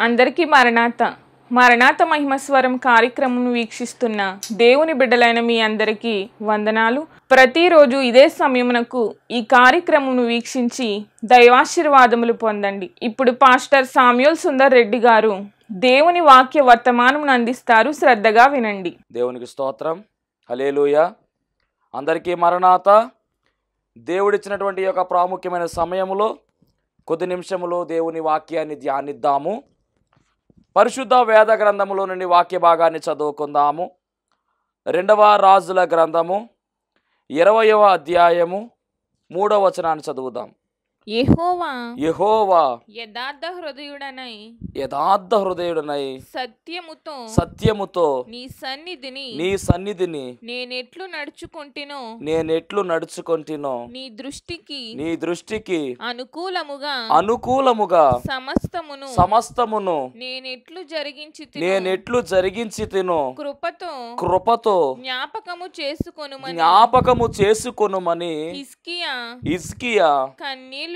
అందరికీ మరణాత మరణాత మహిమస్వరం కార్యక్రమం వీక్షిస్తున్న దేవుని బిడ్డలైన మీ అందరికీ వందనాలు. ప్రతిరోజు ఇదే సమయమునకు ఈ కార్యక్రమం వీక్షించి దైవాశీర్వాదములు పొందండి. ఇప్పుడు పాస్టర్ సామ్యూల్ సుందర్ రెడ్డి గారు దేవుని వాక్య వర్తమానం అందిస్తారు. శ్రద్ధగా వినండి. దేవునికి స్తోత్రం. హల్లెలూయా. అందరికీ మరణాత. దేవుడిచ్చినటువంటి యొక్క ప్రాముఖ్యమైన సమయంలో కొద్ది నిమిషములో దేవుని వాక్యాన్ని ధ్యానిద్దాము. పరిశుద్ధ వేద గ్రంథములో నుండి వాక్య భాగాన్ని చదువుకుందాము. 2వ రాజుల గ్రంథము 20వ అధ్యాయము 3వ వచనాన్ని చదువుదాం. యెహోవా యథార్థ హృదయుడనై సత్యముతో నీ సన్నిధిని నేనెట్లు నడుచుకొంటినో నీ దృష్టికి అనుకూలముగా సమస్తమును నేనెట్లు జరిగించితినో కృపతో జ్ఞాపకము చేసుకొనుమని హిజ్కియా కన్నీళ్లు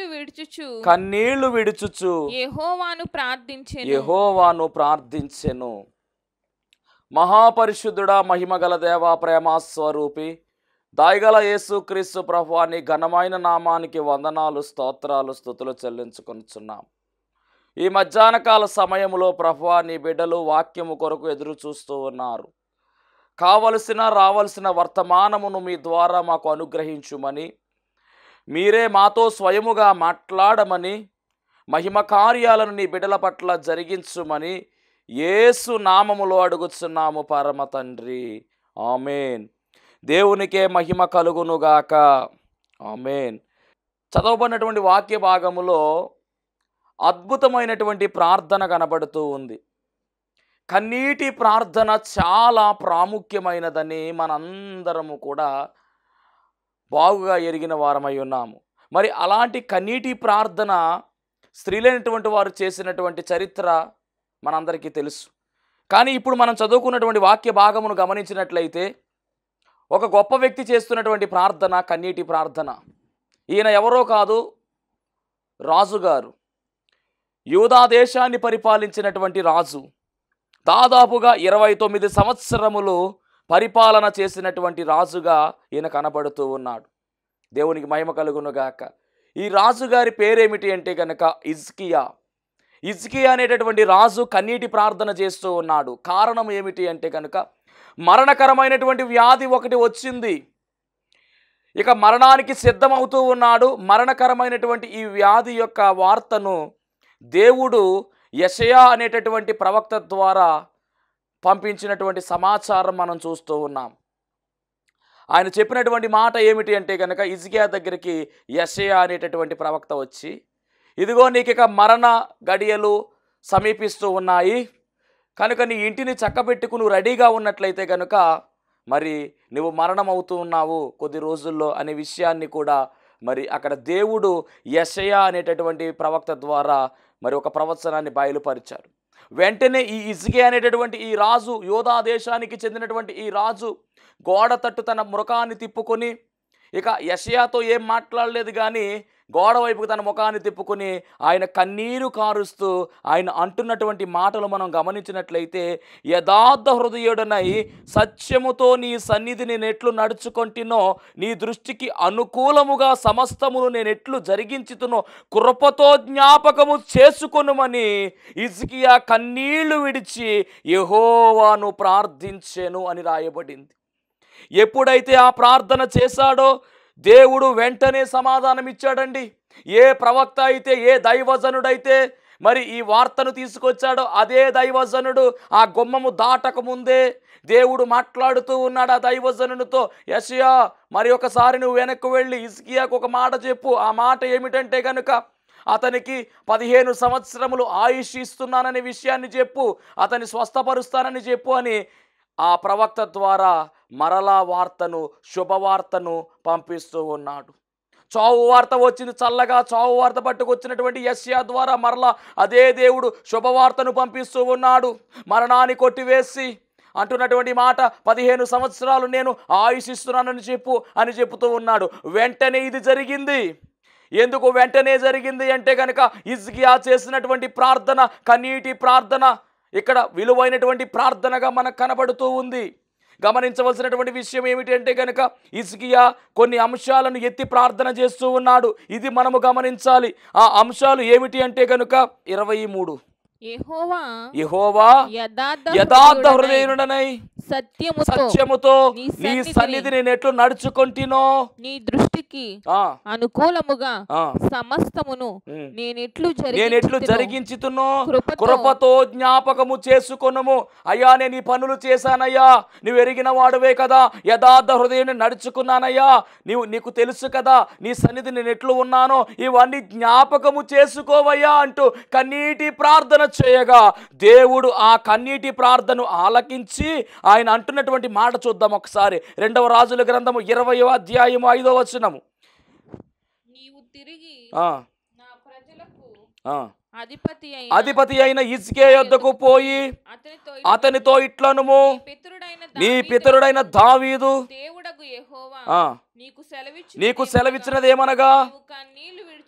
విడుచుచు యెహోవాను ప్రార్థించెను. మహాపరిశుద్ధుడా, మహిమగల దేవా, ప్రేమస్వరూపి, దయగల యేసుక్రీస్తు ప్రభువాని ఘనమైన నామానికి వందనాలు, స్తోత్రాలు, స్తుతులు చెల్లించుకొనుచున్నాం. ఈ మధ్యాహ్న కాల సమయంలో ప్రభువా, నీ బిడ్డలు వాక్యము కొరకు ఎదురు చూస్తూ ఉన్నారు. రావలసిన వర్తమానమును మీ ద్వారా మాకు అనుగ్రహించుమని, మీరే మాతో స్వయముగా మాట్లాడమని, మహిమ కార్యాలను నీ బిడ్డల పట్ల జరిగించుమని యేసు నామములో అడుగుచున్నాము పరమ తండ్రి. ఆమేన్. దేవునికే మహిమ కలుగునుగాక. ఆమేన్. చదవబడినటువంటి వాక్య భాగములో అద్భుతమైనటువంటి ప్రార్థన కనబడుతూ ఉంది. కన్నీటి ప్రార్థన చాలా ప్రాముఖ్యమైనదని మనందరము కూడా బాగుగా ఎరిగిన వారమై ఉన్నాము. మరి అలాంటి కన్నీటి ప్రార్థన స్త్రీలైనటువంటి వారు చేసినటువంటి చరిత్ర మనందరికీ తెలుసు. కానీ ఇప్పుడు మనం చదువుకున్నటువంటి వాక్య భాగమును గమనించినట్లయితే ఒక గొప్ప వ్యక్తి చేస్తున్నటువంటి ప్రార్థన కన్నీటి ప్రార్థన. ఈయన ఎవరో కాదు, రాజుగారు, యూదా దేశాన్ని పరిపాలించినటువంటి రాజు. దాదాపుగా 29 సంవత్సరములు పరిపాలన చేసినటువంటి రాజుగా ఈయన కనబడుతూ ఉన్నాడు. దేవునికి మహిమ కలుగునుగాక. ఈ రాజుగారి పేరేమిటి అంటే కనుక హిజ్కియా అనేటటువంటి రాజు కన్నీటి ప్రార్థన చేస్తూ ఉన్నాడు. కారణం ఏమిటి అంటే కనుక మరణకరమైనటువంటి వ్యాధి ఒకటి వచ్చింది. ఇక మరణానికి సిద్ధమవుతూ ఉన్నాడు. మరణకరమైనటువంటి ఈ వ్యాధి యొక్క వార్తను దేవుడు యెషయా అనేటటువంటి ప్రవక్త ద్వారా పంపించినటువంటి సమాచారం మనం చూస్తూ ఉన్నాం. ఆయన చెప్పినటువంటి మాట ఏమిటి అంటే కనుక హిజ్కియా దగ్గరికి యెషయా అనేటటువంటి ప్రవక్త వచ్చి, ఇదిగో నీకు ఇక మరణ గడియలు సమీపిస్తూ ఉన్నాయి కనుక నీ ఇంటిని చక్కబెట్టుకు నువ్వు రెడీగా ఉన్నట్లయితే కనుక మరి నువ్వు మరణం అవుతూ ఉన్నావు కొద్ది రోజుల్లో అనే విషయాన్ని కూడా మరి అక్కడ దేవుడు యెషయా అనేటటువంటి ప్రవక్త ద్వారా మరి ఒక ప్రవచనాన్ని బయలుపరిచారు. వెంటనే ఈ హిజ్కియా అనేటటువంటి ఈ రాజు, యూదా దేశానికి చెందినటువంటి ఈ రాజు గోడ తట్టు తన ముఖాన్ని తిప్పుకొని, ఇక యెషయాతో ఏం మాట్లాడలేదు కానీ గోడ వైపుకు తన ముఖాన్ని తిప్పుకొని ఆయన కన్నీరు కారుస్తూ ఆయన అంటున్నటువంటి మాటలు మనం గమనించినట్లయితే, యథార్థ హృదయుడనై సత్యముతో నీ సన్నిధిని నేనెట్లు నడుచుకొంటినో నీ దృష్టికి అనుకూలముగా సమస్తమును నేనెట్లు జరిగించుతునో కృపతో జ్ఞాపకము చేసుకొనుమని హిజ్కియా కన్నీళ్లు విడిచి యెహోవాను ప్రార్థించెను అని రాయబడింది. ఎప్పుడైతే ఆ ప్రార్థన చేశాడో దేవుడు వెంటనే సమాధానం ఇచ్చాడండి. ఏ ప్రవక్త అయితే, ఏ దైవజనుడైతే మరి ఈ వార్తను తీసుకొచ్చాడో అదే దైవజనుడు ఆ గుమ్మము దాటక ముందే దేవుడు మాట్లాడుతూ ఉన్నాడు ఆ దైవజనునితో, యెషయా మరి ఒకసారి నువ్వు వెనక్కు వెళ్ళి హిజ్కియాకు ఒక మాట చెప్పు. ఆ మాట ఏమిటంటే కనుక అతనికి 15 సంవత్సరములు ఆయుష్ ఇస్తున్నాననే విషయాన్ని చెప్పు, అతన్ని స్వస్థపరుస్తానని చెప్పు అని ఆ ప్రవక్త ద్వారా మరలా శుభవార్తను పంపిస్తూ ఉన్నాడు. చావు వార్త వచ్చింది, చల్లగా చావు వార్త పట్టుకొచ్చినటువంటి యెషయా ద్వారా మరలా అదే దేవుడు శుభవార్తను పంపిస్తూ ఉన్నాడు. మరణాన్ని కొట్టివేసి అంటున్నటువంటి మాట 15 సంవత్సరాలు నేను ఆయుష్ ఇస్తున్నానని చెప్పుతూ ఉన్నాడు. వెంటనే ఇది జరిగింది. ఎందుకు వెంటనే జరిగింది అంటే కనుక హిజ్కియా చేసినటువంటి ప్రార్థన కన్నీటి ప్రార్థన ఇక్కడ విలువైనటువంటి ప్రార్థనగా మనకు కనబడుతూ ఉంది. గమనించవలసినటువంటి విషయం ఏమిటి అంటే కనుక హిజ్కియా కొన్ని అంశాలను ఎత్తి ప్రార్థన చేస్తూ ఉన్నాడు. ఇది మనము గమనించాలి. ఆ అంశాలు ఏమిటి అంటే కనుక 23 యెహోవా యథార్థ హృదయుడనై సత్యముతో నీ సన్నిధిని నేను ఎట్లు నడుచుకొంటినో నీ దృష్టికి అనుకూలముగా సమస్తమును నేనెట్లు జరిగించుతున్నో కృపతో జ్ఞాపకము చేసుకొనుము. అయ్యా నేను ఈ పనులు చేశానయ్యా, నువ్వు ఎరిగిన వాడువే కదా, యథార్థ హృదయాన్ని నడుచుకున్నానయ్యా, నీకు తెలుసు కదా నీ సన్నిధి నేను ఎట్లు ఉన్నానో, ఇవన్నీ జ్ఞాపకము చేసుకోవయ్యా అంటూ కన్నీటి ప్రార్థన చేయగా దేవుడు ఆ కన్నీటి ప్రార్థన ఆలకించి ఆయన అంటున్నటువంటి మాట చూద్దాం ఒకసారి. 2వ రాజుల గ్రంథము 20వ అధ్యాయము 5వ వచనము. నీవు తిరిగి నా ప్రజలకు అధిపతి అయిన హిజ్కియా యొద్దకు పోయి అతనితో ఇట్లనుము, నీ పితరుడైన దావీదు నీకు సెలవిచ్చినదేమనగా,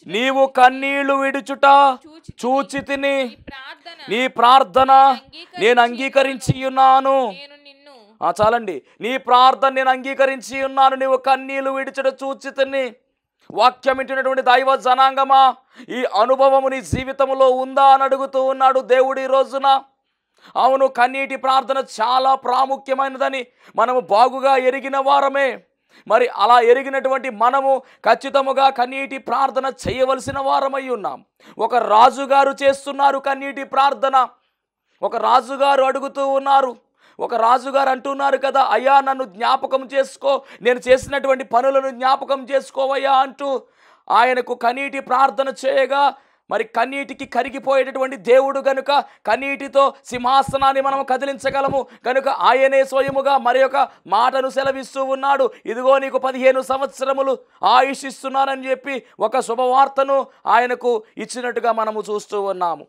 నీవు కన్నీళ్లు విడుచుట చూచి తిని నీ ప్రార్థన నేను అంగీకరించి ఉన్నాను. చాలండి, నీ ప్రార్థన నేను అంగీకరించి ఉన్నాను, నీవు కన్నీళ్లు విడుచుట చూచి తిని. వాక్యం వింటున్నటువంటి దైవ జనాంగమా, ఈ అనుభవము నీ జీవితంలో ఉందా అని అడుగుతూ ఉన్నాడు దేవుడు ఈ రోజున. అవును, కన్నీటి ప్రార్థన చాలా ప్రాముఖ్యమైనదని మనము బాగుగా ఎరిగిన వారమే. మరి అలా ఎరిగినటువంటి మనము ఖచ్చితముగా కన్నీటి ప్రార్థన చేయవలసిన వారమై ఉన్నాం. ఒక రాజుగారు చేస్తున్నారు కన్నీటి ప్రార్థన. ఒక రాజుగారు అడుగుతూ ఉన్నారు. ఒక రాజుగారు అంటున్నారు కదా, అయ్యా నన్ను జ్ఞాపకం చేసుకో, నేను చేసినటువంటి పనులను జ్ఞాపకం చేసుకోవయ్యా అంటూ ఆయనకు కన్నీటి ప్రార్థన చేయగా, మరి కన్నీటికి కరిగిపోయేటటువంటి దేవుడు గనుక కన్నీటితో సింహాసనాన్ని మనం కదిలించగలము గనుక ఆయనే స్వయముగా మరి ఒక మాటను సెలవిస్తూ ఉన్నాడు. ఇదిగో నీకు 15 సంవత్సరములు ఆయుష్ ఇస్తున్నానని చెప్పి ఒక శుభవార్తను ఆయనకు ఇచ్చినట్టుగా మనము చూస్తూ ఉన్నాము.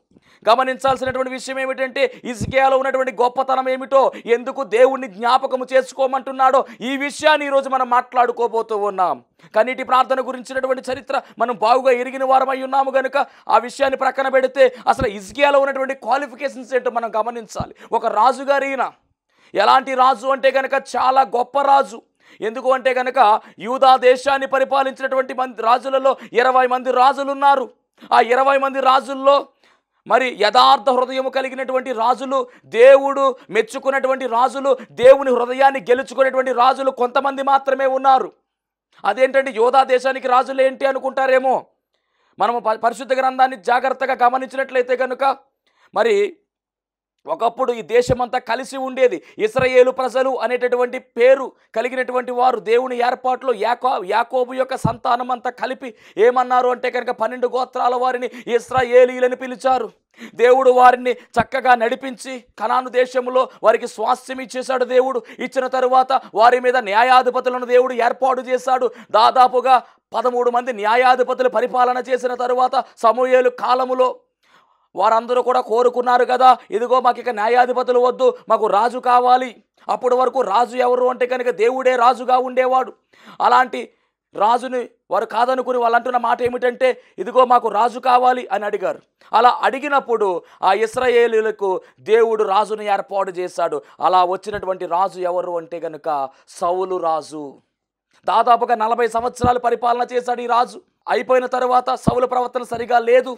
గమనించాల్సినటువంటి విషయం ఏమిటంటే హిజ్కియాలో ఉన్నటువంటి గొప్పతనం ఏమిటో, ఎందుకు దేవుణ్ణి జ్ఞాపకము చేసుకోమంటున్నాడో ఈ విషయాన్ని ఈరోజు మనం మాట్లాడుకోబోతూ ఉన్నాం. కన్నీటి ప్రార్థన గురించినటువంటి చరిత్ర మనం బాగుగా ఎరిగిన వారమై ఉన్నాము కనుక ఆ విషయాన్ని ప్రక్కన పెడితే అసలు హిజ్కియాలో ఉన్నటువంటి క్వాలిఫికేషన్స్ ఏంటో మనం గమనించాలి. ఒక రాజుగారు ఈయన ఎలాంటి రాజు అంటే కనుక చాలా గొప్ప రాజు. ఎందుకు అంటే కనుక యూదా దేశాన్ని పరిపాలించినటువంటి రాజులలో 20 మంది రాజులు ఉన్నారు. ఆ 20 మంది రాజుల్లో మరి యథార్థ హృదయము కలిగినటువంటి రాజులు, దేవుడు మెచ్చుకున్నటువంటి రాజులు, దేవుని హృదయాన్ని గెలుచుకునేటువంటి రాజులు కొంతమంది మాత్రమే ఉన్నారు. అదేంటంటే యూదా దేశానికి రాజులు ఏంటి అనుకుంటారేమో. మనము పరిశుద్ధ గ్రంథాన్ని జాగ్రత్తగా గమనించినట్లయితే కనుక మరి ఒకప్పుడు ఈ దేశమంతా కలిసి ఉండేది. ఇశ్రాయేలు ప్రజలు అనేటటువంటి పేరు కలిగినటువంటి వారు దేవుని ఏర్పాటులో యాకోబు యొక్క సంతానం అంతా కలిపి ఏమన్నారు అంటే కనుక 12 గోత్రాల వారిని ఇశ్రాయేలీయులని పిలిచారు. దేవుడు వారిని చక్కగా నడిపించి కనాను దేశంలో వారికి స్వాస్థ్యం ఇచ్చేశాడు. దేవుడు ఇచ్చిన తరువాత వారి మీద న్యాయాధిపతులను దేవుడు ఏర్పాటు చేశాడు. దాదాపుగా 13 మంది న్యాయాధిపతులు పరిపాలన చేసిన తరువాత సమూయేలు కాలములో వారందరూ కూడా కోరుకున్నారు కదా, ఇదిగో మాకు ఇక న్యాయాధిపతులు వద్దు, మాకు రాజు కావాలి. అప్పటి వరకు రాజు ఎవరు అంటే కనుక దేవుడే రాజుగా ఉండేవాడు. అలాంటి రాజుని వారు కాదనుకుని వాళ్ళు అంటున్న మాట ఏమిటంటే, ఇదిగో మాకు రాజు కావాలి అని అడిగారు. అలా అడిగినప్పుడు ఆ ఇశ్రాయేలీయులకు దేవుడు రాజును ఏర్పాటు చేశాడు. అలా వచ్చినటువంటి రాజు ఎవరు అంటే కనుక సౌలు రాజు. దాదాపుగా 40 సంవత్సరాలు పరిపాలన చేశాడు ఈ రాజు. అయిపోయిన తరువాత సౌలు ప్రవర్తన సరిగా లేదు.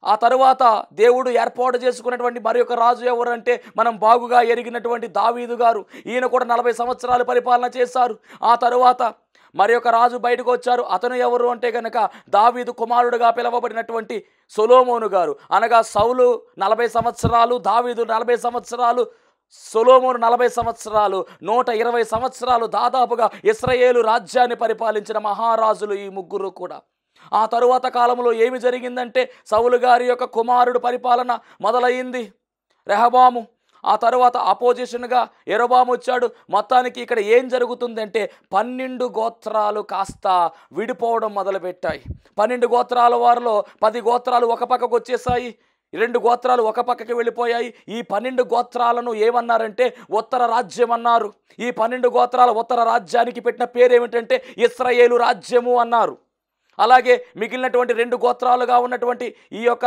ఆ తరువాత దేవుడు ఏర్పాటు చేసుకున్నటువంటి మరి ఒక రాజు ఎవరంటే మనం బాగుగా ఎరిగినటువంటి దావీదు గారు. ఈయన కూడా 40 సంవత్సరాలు పరిపాలన చేశారు. ఆ తరువాత మరి ఒక రాజు బయటకు వచ్చారు. అతను ఎవరు అంటే కనుక దావీదు కుమారుడుగా పిలువబడినటువంటి సొలొమోను గారు. అనగా సౌలు 40 సంవత్సరాలు, దావీదు 40 సంవత్సరాలు, సొలొమోను 40 సంవత్సరాలు, 120 సంవత్సరాలు దాదాపుగా ఇశ్రాయేలు రాజ్యాన్ని పరిపాలించిన మహారాజులు ఈ ముగ్గురు కూడా. ఆ తరువాత కాలంలో ఏమి జరిగిందంటే సౌలు గారి యొక్క కుమారుడు పరిపాలన మొదలయ్యింది, రెహబాము. ఆ తరువాత అపోజిషన్గా యెరోబాము వచ్చాడు. మొత్తానికి ఇక్కడ ఏం జరుగుతుందంటే 12 గోత్రాలు కాస్త విడిపోవడం మొదలుపెట్టాయి. 12 గోత్రాల వారిలో 10 గోత్రాలు ఒక పక్కకు వచ్చేసాయి, 2 గోత్రాలు ఒక పక్కకి వెళ్ళిపోయాయి. ఈ 12 గోత్రాలను ఏమన్నారంటే ఉత్తర రాజ్యం అన్నారు. ఈ 12 గోత్రాల ఉత్తర రాజ్యానికి పెట్టిన పేరు ఏమిటంటే ఇశ్రాయేలు రాజ్యము అన్నారు. అలాగే మిగిలినటువంటి 2 గోత్రాలుగా ఉన్నటువంటి ఈ యొక్క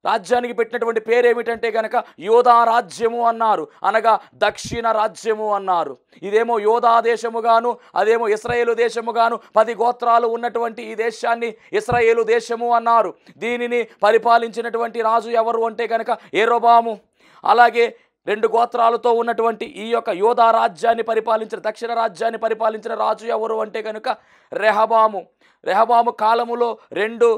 రాజ్యానికి పెట్టినటువంటి పేరు ఏమిటంటే కనుక యోధా రాజ్యము అన్నారు, అనగా దక్షిణ రాజ్యము అన్నారు. ఇదేమో యోధా దేశముగాను, అదేమో ఇశ్రాయేలు దేశముగాను 10 గోత్రాలు ఉన్నటువంటి ఈ దేశాన్ని ఇశ్రాయేలు దేశము అన్నారు. దీనిని పరిపాలించినటువంటి రాజు ఎవరు అంటే కనుక యెరోబాము. అలాగే 2 గోత్రాలతో ఉన్నటువంటి ఈ యొక్క యోధా రాజ్యాన్ని పరిపాలించిన, దక్షిణ రాజ్యాన్ని పరిపాలించిన రాజు ఎవరు అంటే కనుక రెహబాము. రెహబాము కాలములో 2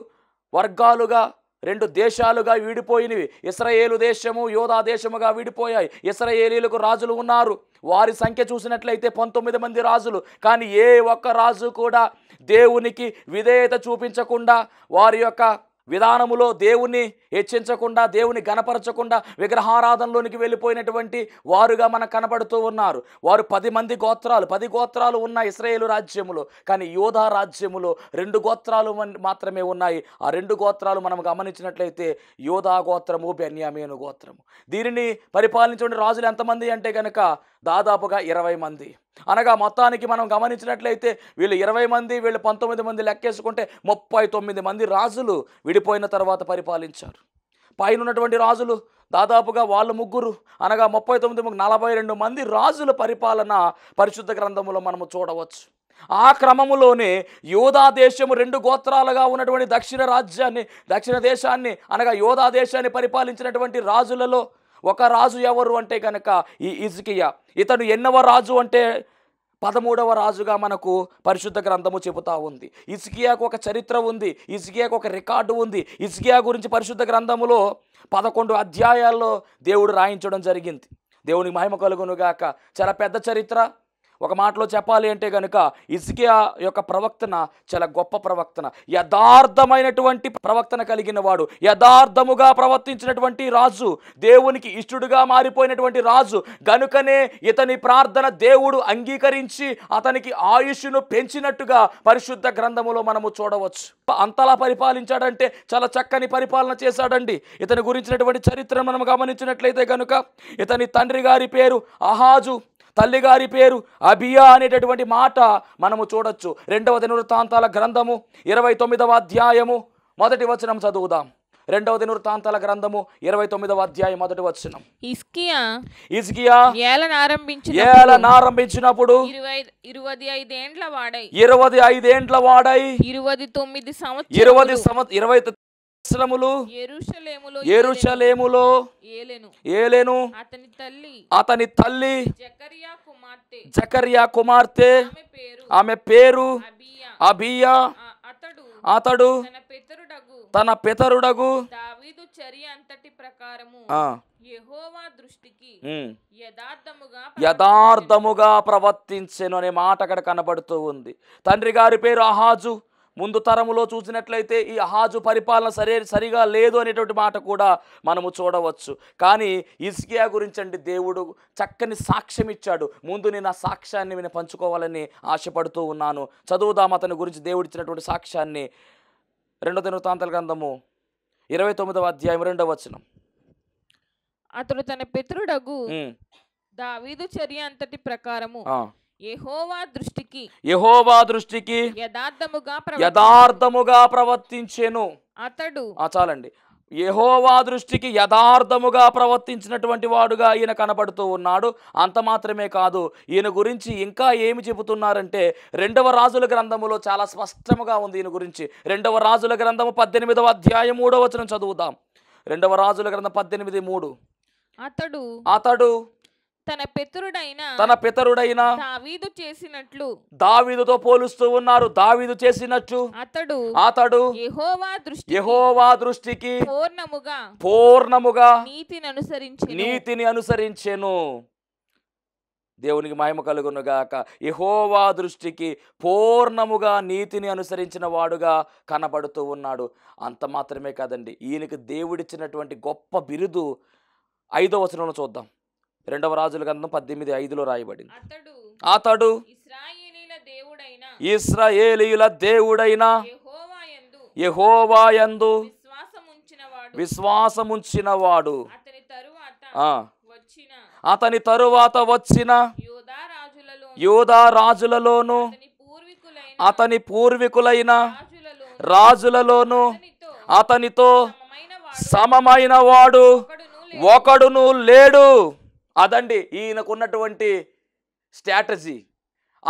వర్గాలుగా 2 దేశాలుగా విడిపోయినవి. ఇశ్రాయేలు దేశము యోధా దేశముగా విడిపోయాయి. ఇశ్రాయేలీలకు రాజులు ఉన్నారు. వారి సంఖ్య చూసినట్లయితే 19 మంది రాజులు. కానీ ఏ ఒక్క రాజు కూడా దేవునికి విధేయత చూపించకుండా, వారి యొక్క విధానములో దేవుని హెచ్చించకుండా, దేవుని గణపరచకుండా విగ్రహారాధనలోనికి వెళ్ళిపోయినటువంటి వారుగా మనకు కనబడుతూ ఉన్నారు. వారు 10 గోత్రాలు ఉన్న ఇశ్రాయేలు రాజ్యములో, కానీ యోధా రాజ్యములో 2 గోత్రాలు మాత్రమే ఉన్నాయి. ఆ 2 గోత్రాలు మనం గమనించినట్లయితే యోధా గోత్రము, బెన్యామీను గోత్రము. దీనిని పరిపాలించిన రాజులు ఎంతమంది అంటే కనుక దాదాపుగా 20 మంది. అనగా మొత్తానికి మనం గమనించినట్లయితే వీళ్ళు 20 మంది, వీళ్ళు 19 మంది లెక్కేసుకుంటే 39 మంది రాజులు విడిపోయిన తర్వాత పరిపాలించారు. పైన ఉన్నటువంటి రాజులు దాదాపుగా వాళ్ళు 3, అనగా 39, 42 మంది రాజుల పరిపాలన పరిశుద్ధ గ్రంథములో మనము చూడవచ్చు. ఆ క్రమములోనే యోధా దేశము 2 గోత్రాలుగా ఉన్నటువంటి దక్షిణ దేశాన్ని అనగా యోధా దేశాన్ని పరిపాలించినటువంటి రాజులలో ఒక రాజు ఎవరు అంటే కనుక ఈ హిజ్కియా. ఇతను ఎన్నవ రాజు అంటే 13వ రాజుగా మనకు పరిశుద్ధ గ్రంథము చెబుతా ఉంది. హిజ్కియాకు ఒక చరిత్ర ఉంది, హిజ్కియాకు ఒక రికార్డు ఉంది. హిజ్కియా గురించి పరిశుద్ధ గ్రంథములో 11 అధ్యాయాల్లో దేవుడు రాయించడం జరిగింది. దేవునికి మహిమ కలుగును గాక. చాలా పెద్ద చరిత్ర. ఒక మాటలో చెప్పాలి అంటే కనుక హిజ్కియా యొక్క ప్రవక్తన చాలా గొప్ప ప్రవక్తన, యథార్థమైనటువంటి ప్రవక్తన కలిగిన వాడు, యథార్థముగా ప్రవర్తించినటువంటి రాజు, దేవునికి ఇష్టడుగా మారిపోయినటువంటి రాజు. గనుకనే ఇతని ప్రార్థన దేవుడు అంగీకరించి అతనికి ఆయుష్ను పెంచినట్టుగా పరిశుద్ధ గ్రంథములో మనము చూడవచ్చు. అంతలా పరిపాలించాడంటే చాలా చక్కని పరిపాలన చేశాడండి. ఇతని గురించినటువంటి చరిత్రను మనం గమనించినట్లయితే కనుక ఇతని తండ్రి గారి పేరు అహాజు, తల్లిగారి పేరు అబియా అనేటటువంటి మాట మనము చూడొచ్చు. 2వ దినవృత్తాంతాల గ్రంథము 29వ అధ్యాయము 1వ వచనం చదువుదాం. 2వ దినవృత్తాంతాల గ్రంథము 29వ అధ్యాయం 1వ వచనం. హిజ్కియా ఏలనారంభించినప్పుడు 25 ఏండ్ల వాడై 29 సంవత్సరములు యెరూషలేములో ఏలెను. అతని తల్లి జకర్యా కుమార్తె, ఆమె పేరు అబియా. అతడు తన పితరుడగు దావీదు చర్య అంతటి ప్రకారము యెహోవా దృష్టికి యథార్థముగా ప్రవర్తించెను అనే మాట అక్కడ కనబడుతూ ఉంది. తండ్రి గారి పేరు అహాజు. ముందు తరములో చూసినట్లయితే ఈ అహాజు పరిపాలన సరిగా లేదు అనేటువంటి మాట కూడా మనము చూడవచ్చు. కానీ హిజ్కియా గురించి అంటే దేవుడు చక్కని సాక్ష్యం ఇచ్చాడు. ముందు నేను ఆ సాక్ష్యాన్ని నేను పంచుకోవాలని ఆశపడుతూ ఉన్నాను. చదువుదాం అతని గురించి దేవుడిచ్చినటువంటి సాక్ష్యాన్ని. 2వ దినవృత్తాంతాల గ్రంథము 29వ అధ్యాయం 2వ వచనం. అతడు తన పితరుడగు దావీదు చర్య అంతటి ప్రకారము యెహోవా దృష్టికి యథార్థముగా ప్రవర్తించెను. అతడు చాలండి. యెహోవా దృష్టికి యథార్థముగా ప్రవర్తించినటువంటి వాడుగా ఈయన కనబడుతూ ఉన్నాడు. అంత మాత్రమే కాదు, ఈయన గురించి ఇంకా ఏమి చెబుతున్నారంటే 2వ రాజుల గ్రంథములో చాలా స్పష్టంగా ఉంది ఈయన గురించి. 2వ రాజుల గ్రంథము 18వ అధ్యాయం 3వ వచనం చదువుదాం. 2వ రాజుల గ్రంథం 18:3. అతడు తన పితరుడైన దావీదు చేసినట్లు, దావీదుతో పోలుస్తూ ఉన్నారు. దావీదు చేసినట్టు అతడు యెహోవా దృష్టికి పూర్ణముగా నీతిని అనుసరించెను. దేవునికి మహిమ కలుగును గాక. యెహోవా దృష్టికి పూర్ణముగా నీతిని అనుసరించిన వాడుగా కనబడుతూ ఉన్నాడు. అంత మాత్రమే కాదండి, ఈయనకి దేవుడిచ్చినటువంటి గొప్ప బిరుదు 5వ వచనంలో చూద్దాం. 2వ రాజుల గ్రంథం 18:5లో రాయబడింది. అతడు ఇశ్రాయేలీయుల దేవుడైన యెహోవాయందు విశ్వాసముంచినవాడు. అతని తరువాత వచ్చిన యూదా రాజులలోను అతని పూర్వీకులైన రాజులలోను అతనితో అతనితో సమమైన సమమైన వాడు వాడు ఒకడును ఒకడును లేడు. అదండి ఈయనకున్నటువంటి స్ట్రాటజీ.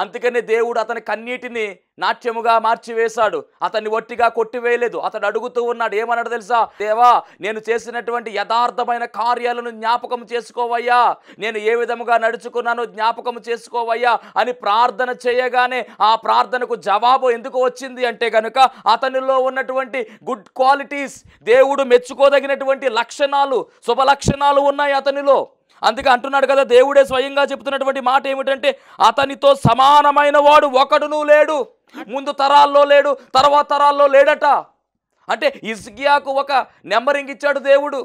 అందుకనే దేవుడు అతని కన్నీటిని నాట్యముగా మార్చివేశాడు. అతన్ని ఒట్టిగా కొట్టివేయలేదు. అతడు అడుగుతూ ఉన్నాడు, ఏమన్నాడు తెలుసా? దేవా, నేను చేసినటువంటి యథార్థమైన కార్యాలను జ్ఞాపకం చేసుకోవయ్యా, నేను ఏ విధముగా నడుచుకున్నానో జ్ఞాపకం చేసుకోవయ్యా అని ప్రార్థన చేయగానే ఆ ప్రార్థనకు జవాబు ఎందుకు వచ్చింది అంటే కనుక అతనిలో ఉన్నటువంటి గుడ్ క్వాలిటీస్, దేవుడు మెచ్చుకోదగినటువంటి లక్షణాలు, శుభ లక్షణాలు ఉన్నాయి అతనిలో. అందుకే అంటున్నాడు కదా, దేవుడే స్వయంగా చెప్తున్నటువంటి మాట ఏమిటంటే అతనితో సమానమైన వాడు ఒకడునూ లేడు. ముందు తరాల్లో లేడు, తర్వాత తరాల్లో లేడట. అంటే హిజ్కియాకు ఒక నెంబరింగ్ ఇచ్చాడు దేవుడు,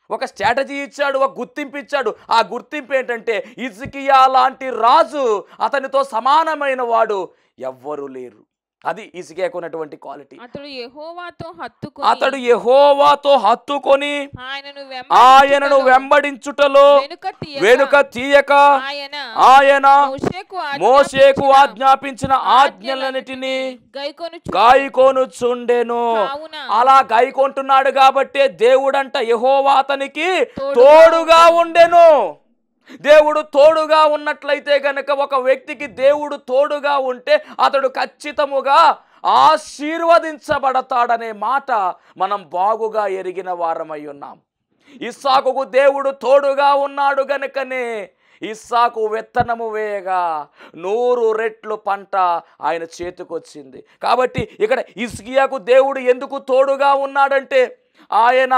ఒక స్ట్రాటజీ ఇచ్చాడు, ఒక గుర్తింపు ఇచ్చాడు. ఆ గుర్తింపు ఏంటంటే హిజ్కియా లాంటి రాజు, అతనితో సమానమైన వాడు ఎవ్వరూ లేరు. అది హిజ్కియాకు ఉన్నటువంటి క్వాలిటీ. అతడు యెహోవాతో హత్తుకొని ఆయనను వెంబడించుటలో వెనుక తీయక ఆయన మోషేకు ఆజ్ఞాపించిన ఆజ్ఞలన్నిటినీ గాయకొనుచుండెను. అలా గాయకొంటున్నాడు కాబట్టే దేవుడంట యెహోవా అతనికి తోడుగా ఉండెను. దేవుడు తోడుగా ఉన్నట్లయితే గనక, ఒక వ్యక్తికి దేవుడు తోడుగా ఉంటే అతడు ఖచ్చితముగా ఆశీర్వదించబడతాడనే మాట మనం బాగుగా ఎరిగిన వారమై ఉన్నాం. ఇస్సాకుకు దేవుడు తోడుగా ఉన్నాడు గనుకనే ఇస్సాకు విత్తనము వేయగా 100 రెట్లు పంట ఆయన చేతికొచ్చింది. కాబట్టి ఇక్కడ హిజ్కియాకు దేవుడు ఎందుకు తోడుగా ఉన్నాడంటే ఆయన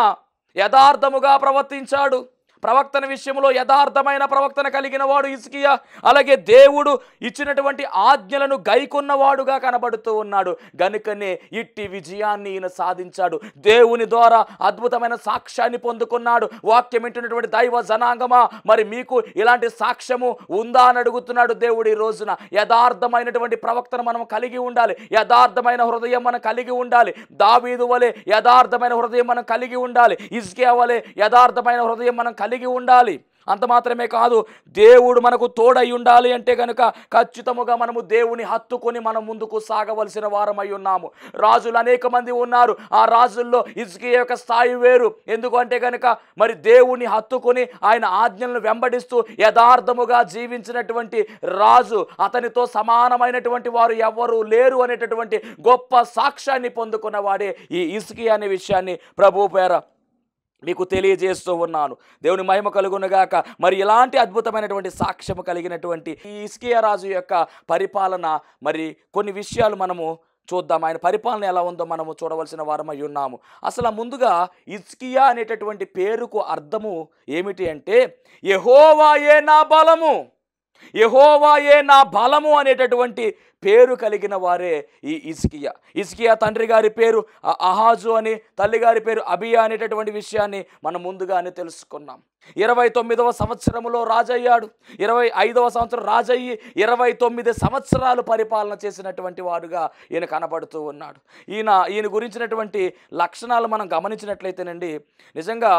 యథార్థముగా ప్రవర్తించాడు. ప్రవక్తన విషయంలో యథార్థమైన ప్రవక్తన కలిగిన వాడు హిజ్కియా. అలాగే దేవుడు ఇచ్చినటువంటి ఆజ్ఞలను గైకొన్నవాడుగా కనబడుతూ ఉన్నాడు. గనుకనే ఇట్టి విజయాన్ని ఈయన సాధించాడు. దేవుని ద్వారా అద్భుతమైన సాక్ష్యాన్ని పొందుకున్నాడు. వాక్యం వింటున్నటువంటి దైవ జనాంగమా, మరి మీకు ఇలాంటి సాక్ష్యము ఉందా అని అడుగుతున్నాడు దేవుడు ఈ రోజున. యథార్థమైనటువంటి ప్రవక్తను మనం కలిగి ఉండాలి. యథార్థమైన హృదయం మనం కలిగి ఉండాలి. దావీదు వలె యథార్థమైన హృదయం మనం కలిగి ఉండాలి. హిజ్కియా వలె యథార్థమైన హృదయం మనం కలిగి ఉండాలి. అంత మాత్రమే కాదు, దేవుడు మనకు తోడై ఉండాలి అంటే కనుక ఖచ్చితముగా మనము దేవుని హత్తుకొని మనం ముందుకు సాగవలసిన వారమై ఉన్నాము. రాజులు అనేక మంది ఉన్నారు. ఆ రాజుల్లో హిజ్కియా యొక్క స్థాయి వేరు. ఎందుకు అంటే కనుక మరి దేవుని హత్తుకొని ఆయన ఆజ్ఞలను వెంబడిస్తూ యథార్థముగా జీవించినటువంటి రాజు, అతనితో సమానమైనటువంటి వారు ఎవ్వరూ లేరు అనేటటువంటి గొప్ప సాక్ష్యాన్ని పొందుకున్న వాడే ఈ హిజ్కియా అనే విషయాన్ని ప్రభువు పేర మీకు తెలియజేస్తూ ఉన్నాను. దేవుని మహిమ కలుగునుగాక. మరి ఇలాంటి అద్భుతమైనటువంటి సాక్ష్యము కలిగినటువంటి ఈ హిజ్కియా రాజు యొక్క పరిపాలన, మరి కొన్ని విషయాలు మనము చూద్దాం. ఆయన పరిపాలన ఎలా ఉందో మనము చూడవలసిన వారమై ఉన్నాము. అసలు ముందుగా హిజ్కియా అనేటటువంటి పేరుకు అర్థము ఏమిటి అంటే యెహోవాయే నా బలము, యెహోవాయే నా బలము అనేటటువంటి పేరు కలిగిన వారే ఈ హిజ్కియా. హిజ్కియా తండ్రి గారి పేరు ఆహాజు అని, తల్లి గారి పేరు అబియా అనేటటువంటి విషయాన్ని మనం ముందుగానే తెలుసుకున్నాం. 29వ సంవత్సరములో రాజయ్యాడు. 25వ సంవత్సరం రాజయ్యి 29 సంవత్సరాలు పరిపాలన చేసినటువంటి వాడుగా ఈయన కనబడుతూ ఉన్నాడు. ఈయన గురించినటువంటి లక్షణాలు మనం గమనించినట్లయితేనండి, నిజంగా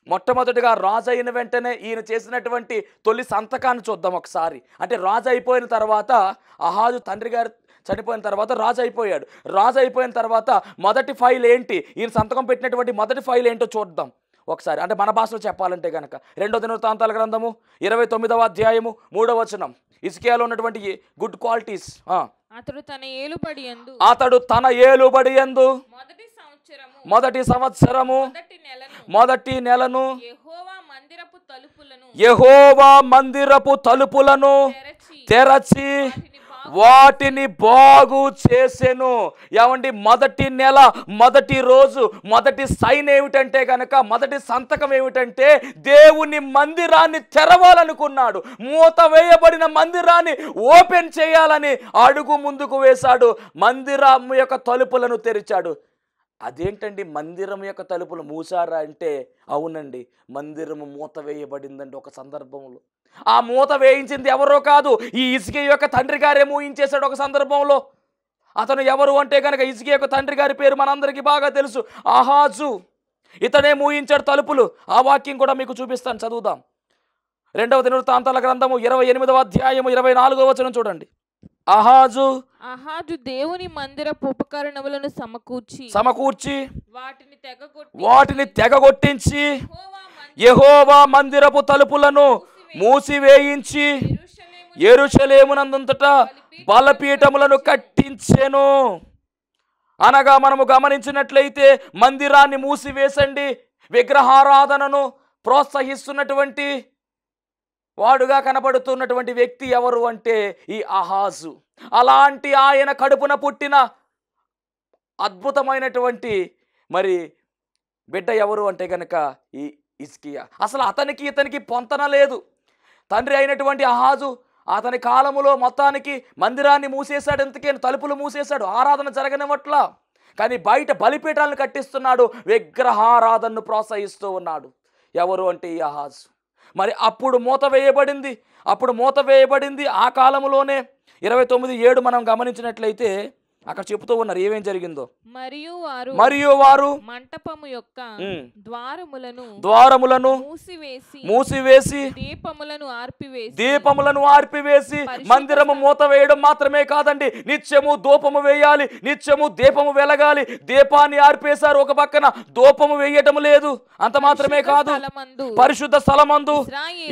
మొట్టమొదటిగా రాజు అయిన వెంటనే ఈయన చేసినటువంటి తొలి సంతకాన్ని చూద్దాం ఒకసారి. అంటే రాజు అయిపోయిన తర్వాత, ఆహాజు తండ్రి గారు చనిపోయిన తర్వాత రాజు అయిపోయాడు. రాజు అయిపోయిన తర్వాత మొదటి ఫైల్ ఏంటి, ఈయన సంతకం పెట్టినటువంటి మొదటి ఫైల్ ఏంటో చూద్దాం ఒకసారి. అంటే మన భాషలో చెప్పాలంటే కనుక 2వ దినవృత్తాంతాల గ్రంథము 29వ అధ్యాయము 3వ వచనం. హిజ్కియాలో ఉన్నటువంటి గుడ్ క్వాలిటీస్. అతడు తన ఏలుబడి యందు మొదటి సంవత్సరము మొదటి నెలను యెహోవా మందిరపు తలుపులను తెరచి వాటిని బాగు చేసెను. ఏమండి, మొదటి నెల మొదటి రోజు మొదటి సైన్ ఏమిటంటే కనుక, మొదటి సంతకం ఏమిటంటే దేవుని మందిరాన్ని తెరవాలనుకున్నాడు. మూత వేయబడిన మందిరాన్ని ఓపెన్ చేయాలని అడుగు ముందుకు వేశాడు. మందిరం యొక్క తలుపులను తెరిచాడు. అదేంటండి, మందిరం యొక్క తలుపులు మూసారా అంటే అవునండి, మందిరము మూత వేయబడిందండి ఒక సందర్భంలో. ఆ మూత వేయించింది ఎవరో కాదు, ఈ హిజ్కియా యొక్క తండ్రి గారే మూయించేశాడు ఒక సందర్భంలో. అతను ఎవరు అంటే కనుక హిజ్కియా యొక్క తండ్రి గారి పేరు మనందరికీ బాగా తెలుసు, ఆహాజు. ఇతనే మూయించాడు తలుపులు. ఆ వాక్యం కూడా మీకు చూపిస్తాను, చదువుదాం. 2వ దినవృత్తాంతాల గ్రంథము 28వ అధ్యాయము 24వ వచనం చూడండి. ఆహాజు దేవుని మందిరపు ఉపకరణములను సమకూర్చి వాటిని తెగగొట్టించి యెహోవా మందిరపు తలుపులను మూసివేయించి యెరూషలేమునందంతటా బలిపీఠములను కట్టించెను. అనగా మనము గమనించినట్లయితే మందిరాన్ని మూసివేసండి, విగ్రహారాధనను ప్రోత్సహిస్తున్నటువంటి వాడుగా కనబడుతున్నటువంటి వ్యక్తి ఎవరు అంటే ఈ ఆహాజు. అలాంటి ఆయన కడుపున పుట్టిన అద్భుతమైనటువంటి మరి బిడ్డ ఎవరు అంటే కనుక ఈ హిజ్కియా. అసలు అతనికి ఇతనికి పొంతన లేదు. తండ్రి అయినటువంటి ఆహాజు అతని కాలములో మొత్తానికి మందిరాన్ని మూసేశాడు, ఎందుకే తలుపులు మూసేశాడు, ఆరాధన జరగనివ్వట్లా. కానీ బయట బలిపీఠాలను కట్టిస్తున్నాడు, విగ్రహారాధనను ప్రోత్సహిస్తూ ఉన్నాడు. ఎవరు అంటే ఈ ఆహాజు. మరి అప్పుడు మూత వేయబడింది ఆ కాలంలోనే. 29:7 మనం గమనించినట్లయితే అక్కడ చెబుతూ ఉన్నారు ఏమేం జరిగిందో. మరియు వారు మంటపము యొక్క ద్వారములను మూసివేసి దీపములను ఆర్పివేసి మందిరము మూత వేయడం మాత్రమే కాదండి, నిత్యము ధూపము వేయాలి, నిత్యము దీపము వెలగాలి. దీపాన్ని ఆర్పేశారు, ఒక పక్కన ధూపము వేయటం లేదు. అంత మాత్రమే కాదు, పరిశుద్ధ స్థలమందు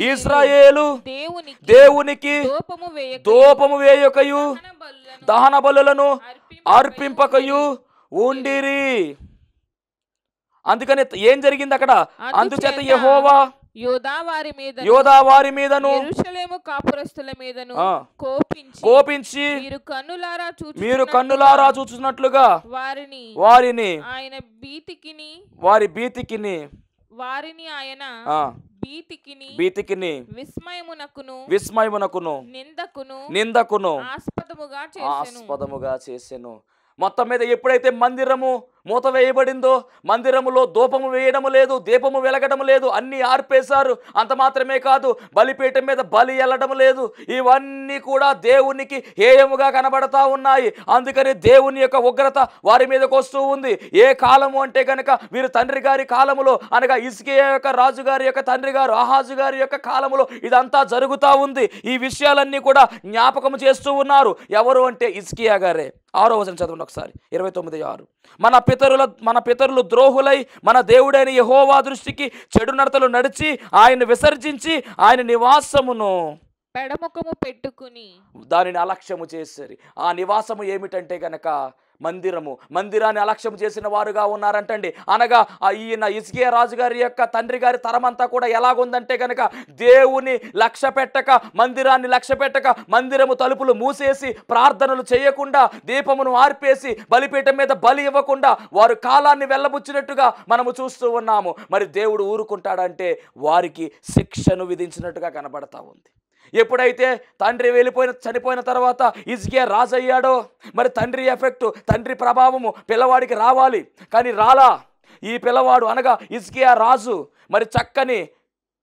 ఇశ్రాయేలు దేవునికి ధూపము వేయకయు దహన బలులను అర్పింపకయు ఉండిరి. అందుకని ఏం జరిగింది అక్కడ? అందుచేత యెహోవా యోధా వారి మీదను యెరూషలేము కాపురస్తుల మీదను కోపించి మీరు కన్నులారా చూచున్నట్లుగా వారిని ఆయన భీతికిని భీతికిని విస్మయమునకును నిందకును ఆస్పదముగా చేసెను. మొత్తం మీద ఎప్పుడైతే మందిరము మూత వేయబడిందో, మందిరములో ధూపము వేయడము లేదు, దీపము వెలగడము లేదు, అన్నీ ఆర్పేశారు. అంత మాత్రమే కాదు, బలిపీఠం మీద బలి వెళ్ళడం లేదు. ఇవన్నీ కూడా దేవునికి హేయముగా కనబడతా ఉన్నాయి. అందుకని దేవుని యొక్క ఉగ్రత వారి మీదకి వస్తూ ఉంది. ఏ కాలము అంటే కనుక వీరు తండ్రి గారి కాలములో, అనగా హిజ్కియా యొక్క రాజు గారి యొక్క తండ్రి గారు ఆహాజు గారి యొక్క కాలములో ఇదంతా జరుగుతూ ఉంది. ఈ విషయాలన్నీ కూడా జ్ఞాపకం చేస్తూ ఉన్నారు. ఎవరు అంటే హిజ్కియా గారే. 6వ వచనం చదవండి ఒకసారి, 29:6. మన పితరులు ద్రోహులై మన దేవుడైన యెహోవా దృష్టికి చెడు నడతలు నడిచి ఆయన విసర్జించి ఆయన నివాసమును పెడముఖము పెట్టుకుని దానిని అలక్ష్యము చేశారు. ఆ నివాసము ఏమిటంటే గనక మందిరాన్ని అలక్ష్యం చేసిన వారుగా ఉన్నారంటండి. అనగా ఈయన హిజ్కియా రాజు గారి యొక్క తండ్రి గారి తరమంతా కూడా ఎలాగుందంటే గనక దేవుని లక్ష్య పెట్టక, మందిరాన్ని లక్ష్య పెట్టక, మందిరము తలుపులు మూసేసి ప్రార్థనలు చేయకుండా, దీపమును ఆర్పేసి, బలిపీఠం మీద బలి ఇవ్వకుండా వారు కాలాన్ని వెళ్ళబుచ్చినట్టుగా మనము చూస్తూ ఉన్నాము. మరి దేవుడు ఊరుకుంటాడంటే వారికి శిక్షను విధించినట్టుగా కనబడతా ఉంది. ఎప్పుడైతే తండ్రి చనిపోయిన తర్వాత హిజ్కియా రాజు అయ్యాడో, మరి తండ్రి ఎఫెక్ట్, తండ్రి ప్రభావము పిల్లవాడికి రావాలి. కానీ రాలా. ఈ పిల్లవాడు అనగా హిజ్కియా రాజు మరి చక్కని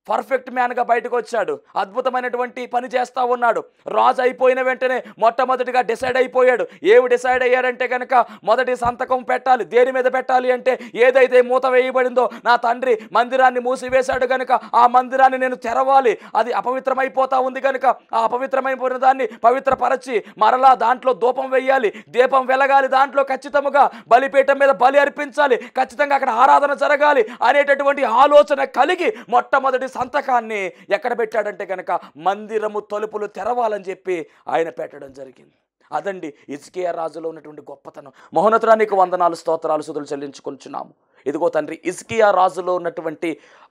పర్ఫెక్ట్ మ్యాన్గా బయటకు వచ్చాడు. అద్భుతమైనటువంటి పని చేస్తూ ఉన్నాడు. రాజు అయిపోయిన వెంటనే మొట్టమొదటిగా డిసైడ్ అయిపోయాడు. ఏమి డిసైడ్ అయ్యాడంటే కనుక మొదటి సంతకం పెట్టాలి. దేని మీద పెట్టాలి అంటే, ఏదైతే మూత వేయబడిందో, నా తండ్రి మందిరాన్ని మూసివేశాడు కనుక ఆ మందిరాన్ని నేను తెరవాలి. అది అపవిత్రమైపోతా ఉంది కనుక ఆ అపవిత్రమైపోయిన దాన్ని పవిత్రపరచి మరలా దాంట్లో ధూపం వేయాలి, దీపం వెలగాలి, దాంట్లో ఖచ్చితంగా బలిపీఠం మీద బలి అర్పించాలి, ఖచ్చితంగా అక్కడ ఆరాధన జరగాలి అనేటటువంటి ఆలోచన కలిగి మొట్టమొదటి సంతకాన్ని ఎక్కడ పెట్టాడంటే కనుక మందిరము తలుపులు తెరవాలని చెప్పి ఆయన పెట్టడం జరిగింది. అదండి హిజ్కియా రాజులో ఉన్నటువంటి గొప్పతనం. మహోన్నతునికి వందనాలు, స్తోత్రాలు, స్తుతులు చెల్లించుకొంచున్నాము. ఇదిగో తండ్రి, హిజ్కియా రాజులో ఉన్నటువంటి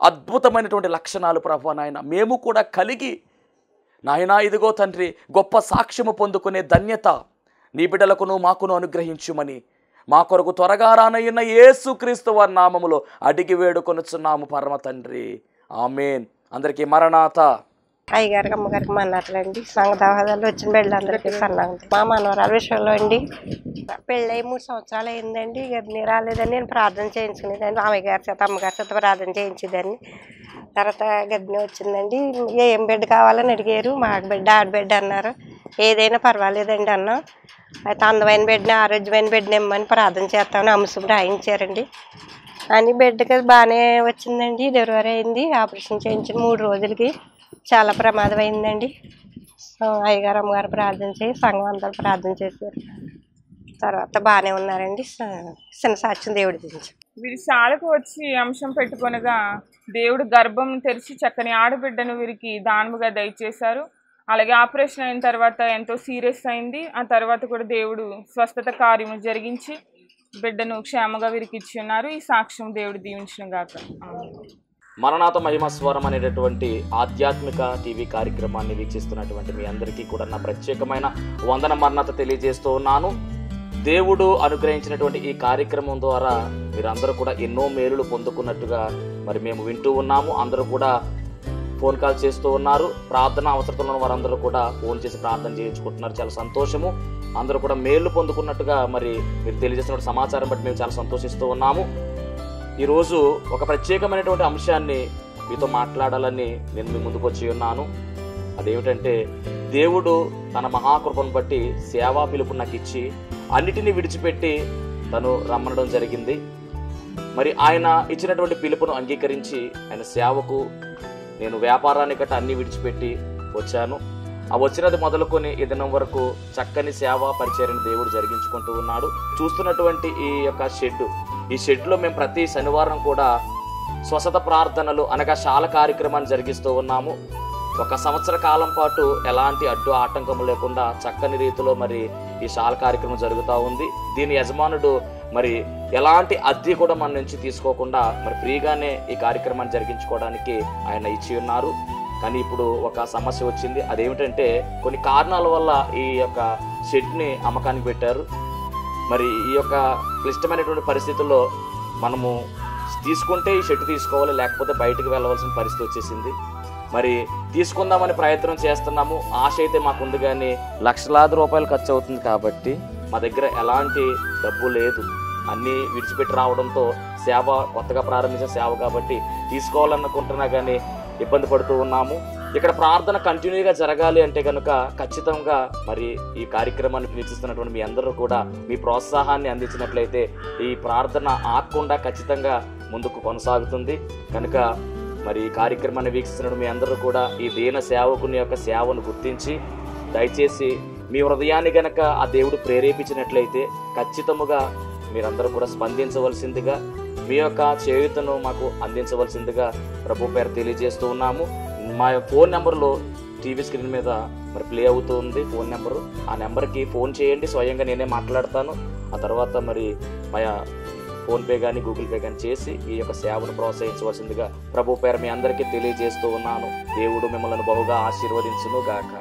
అద్భుతమైనటువంటి లక్షణాలు ప్రభువా నాయన మేము కూడా కలిగి నాయనా, ఇదిగో తండ్రి, గొప్ప సాక్ష్యము పొందుకునే ధన్యత నీ బిడ్డలకును మాకును అనుగ్రహించుమని మా కొరకు త్వరగా రానయ్యున్న యేసుక్రీస్తు వారి నామములో అడిగి వేడుకొనుచున్నాము పరమ తండ్రి. ఆమేన్. అందరికీ మరణాత. అయ్యగారికి అమ్మగారికి మన్నట్లండి. సంఘ దవాదాలు వచ్చిన బిడ్డలందరికీ సన్నాండి. మా మనవరాల విషయంలో అండి, పెళ్ళై 3 సంవత్సరాలు అయిందండి. గర్భిణీ రాలేదని నేను ప్రార్థన చేయించుకునేదాన్ని. మామయ్య గారి చేత అమ్మగారి చేత ప్రార్థన చేయించేదాన్ని. తర్వాత గర్భిణీ వచ్చిందండి. ఏం బిడ్డ కావాలని అడిగారు. మాకు బిడ్డ, ఆడబిడ్డ అన్నారు. ఏదైనా పర్వాలేదండి అన్నాం. అయితే అందమైన బిడ్డని, ఆరోగ్యమైన బిడ్డని ఇమ్మని ప్రార్థన చేస్తామని అంశం రాయించారండి. అని బిడ్డకి బాగానే వచ్చిందండి. డెలివరీ అయింది. ఆపరేషన్ చేయించిన 3 రోజులకి చాలా ప్రమాదం అయిందండి. అయ్యగారు అమ్మగారు ప్రార్థన చేసి సంఘం అందరూ ప్రార్థన చేశారు. తర్వాత బాగానే ఉన్నారండి. చిన్న సాక్ష్యం దేవుడి గురించి. వీరి శాలకు వచ్చి అంశం పెట్టుకొనగా దేవుడు గర్భం తెరిచి చక్కని ఆడబిడ్డను వీరికి దానముగా దయచేశారు. అలాగే ఆపరేషన్ అయిన తర్వాత ఎంతో సీరియస్ అయింది. ఆ తర్వాత కూడా దేవుడు స్వస్థత కార్యము జరిగించి బిడ్డను క్షేమంగా వీరికి ఇచ్చి ఉన్నారు. ఈ సాక్ష్యం దేవుడు దీవించును గాక. మరణాత మహిమస్వరం అనేటటువంటి ఆధ్యాత్మిక టీవీ కార్యక్రమాన్ని వీక్షిస్తున్నటువంటి మీ అందరికీ కూడా నా ప్రత్యేకమైన వందన మరణాత తెలియజేస్తూ ఉన్నాను. దేవుడు అనుగ్రహించినటువంటి ఈ కార్యక్రమం ద్వారా మీరందరూ కూడా ఎన్నో మేలులు పొందుకున్నట్టుగా మరి మేము వింటూ ఉన్నాము. అందరూ కూడా ఫోన్ కాల్ చేస్తూ ఉన్నారు. ప్రార్థన అవసరతలో ఉన్న వారందరూ కూడా ఫోన్ చేసి ప్రార్థన చేయించుకుంటున్నారు. చాలా సంతోషము. అందరూ కూడా మేలు పొందుకున్నట్టుగా మరి మీరు తెలియజేసిన సమాచారం బట్టి మేము చాలా సంతోషిస్తూ ఉన్నాము. ఈరోజు ఒక ప్రత్యేకమైనటువంటి అంశాన్ని మీతో మాట్లాడాలని నేను మీ ముందుకు వచ్చి ఉన్నాను. అదేమిటంటే, దేవుడు తన మహాకృపను బట్టి సేవా పిలుపు నాకు ఇచ్చి అన్నిటినీ విడిచిపెట్టి తను రమ్మనడం జరిగింది. మరి ఆయన ఇచ్చినటువంటి పిలుపును అంగీకరించి ఆయన సేవకు నేను వ్యాపారాన్ని గట్ట అన్ని విడిచిపెట్టి వచ్చాను. ఆ వచ్చినది మొదలుకొని ఈ దినం వరకు చక్కని సేవా పరిచర్యను దేవుడు జరిగించుకుంటూ ఉన్నాడు. చూస్తున్నటువంటి ఈ యొక్క ఈ షెడ్లో మేము ప్రతి శనివారం కూడా స్వస్థత ప్రార్థనలు అనగా శాల కార్యక్రమాన్ని జరిగిస్తూ ఉన్నాము. 1 సంవత్సర కాలం పాటు ఎలాంటి అడ్డు ఆటంకం లేకుండా చక్కని రీతిలో మరి ఈ శాల కార్యక్రమం జరుగుతూ ఉంది. దీని యజమానుడు మరి ఎలాంటి అద్దె కూడా మన నుంచి తీసుకోకుండా మరి ఫ్రీగానే ఈ కార్యక్రమాన్ని జరిగించుకోవడానికి ఆయన ఇచ్చి ఉన్నారు. కానీ ఇప్పుడు ఒక సమస్య వచ్చింది. అదేమిటంటే, కొన్ని కారణాల వల్ల ఈ యొక్క షెడ్ని అమ్మకానికి పెట్టారు. మరి ఈ యొక్క క్లిష్టమైనటువంటి పరిస్థితుల్లో మనము తీసుకుంటే ఈ షెడ్ తీసుకోవాలి, లేకపోతే బయటకు వెళ్ళవలసిన పరిస్థితి వచ్చేసింది. మరి తీసుకుందామని ప్రయత్నం చేస్తున్నాము. ఆశ అయితే మాకుంది, కానీ లక్షలాది రూపాయలు ఖర్చు అవుతుంది. కాబట్టి మా దగ్గర ఎలాంటి డబ్బు లేదు. అన్నీ విడిచిపెట్టి రావడంతో సేవ కొత్తగా ప్రారంభించిన సేవ కాబట్టి తీసుకోవాలనుకుంటున్నా కానీ ఇబ్బంది పడుతూ ఉన్నాము. ఇక్కడ ప్రార్థన కంటిన్యూగా జరగాలి అంటే కనుక ఖచ్చితంగా మరి ఈ కార్యక్రమాన్ని వీక్షిస్తున్నటువంటి మీ అందరూ కూడా మీ ప్రోత్సాహాన్ని అందించినట్లయితే ఈ ప్రార్థన ఆగకుండా ఖచ్చితంగా ముందుకు కొనసాగుతుంది. కనుక మరి ఈ కార్యక్రమాన్ని వీక్షిస్తున్న మీ అందరూ కూడా ఈ దీన సేవకుని యొక్క సేవను గుర్తించి దయచేసి మీ హృదయాన్ని గనక ఆ దేవుడు ప్రేరేపించినట్లయితే ఖచ్చితముగా మీరందరూ కూడా స్పందించవలసిందిగా, మీ యొక్క చేయూతను మాకు అందించవలసిందిగా ప్రభు పేరు తెలియజేస్తూ ఉన్నాము. మా ఫోన్ నెంబర్లో టీవీ స్క్రీన్ మీద మరి ప్లే అవుతుంది ఫోన్ నెంబరు. ఆ నెంబర్కి ఫోన్ చేయండి, స్వయంగా నేనే మాట్లాడతాను. ఆ తర్వాత మరి మా ఫోన్పే కానీ గూగుల్ పే కానీ చేసి ఈ యొక్క సేవను ప్రోత్సహించవలసిందిగా ప్రభు పేరు మీ అందరికీ తెలియజేస్తూ ఉన్నాను. దేవుడు మిమ్మల్ని బహుగా ఆశీర్వదించును గాక.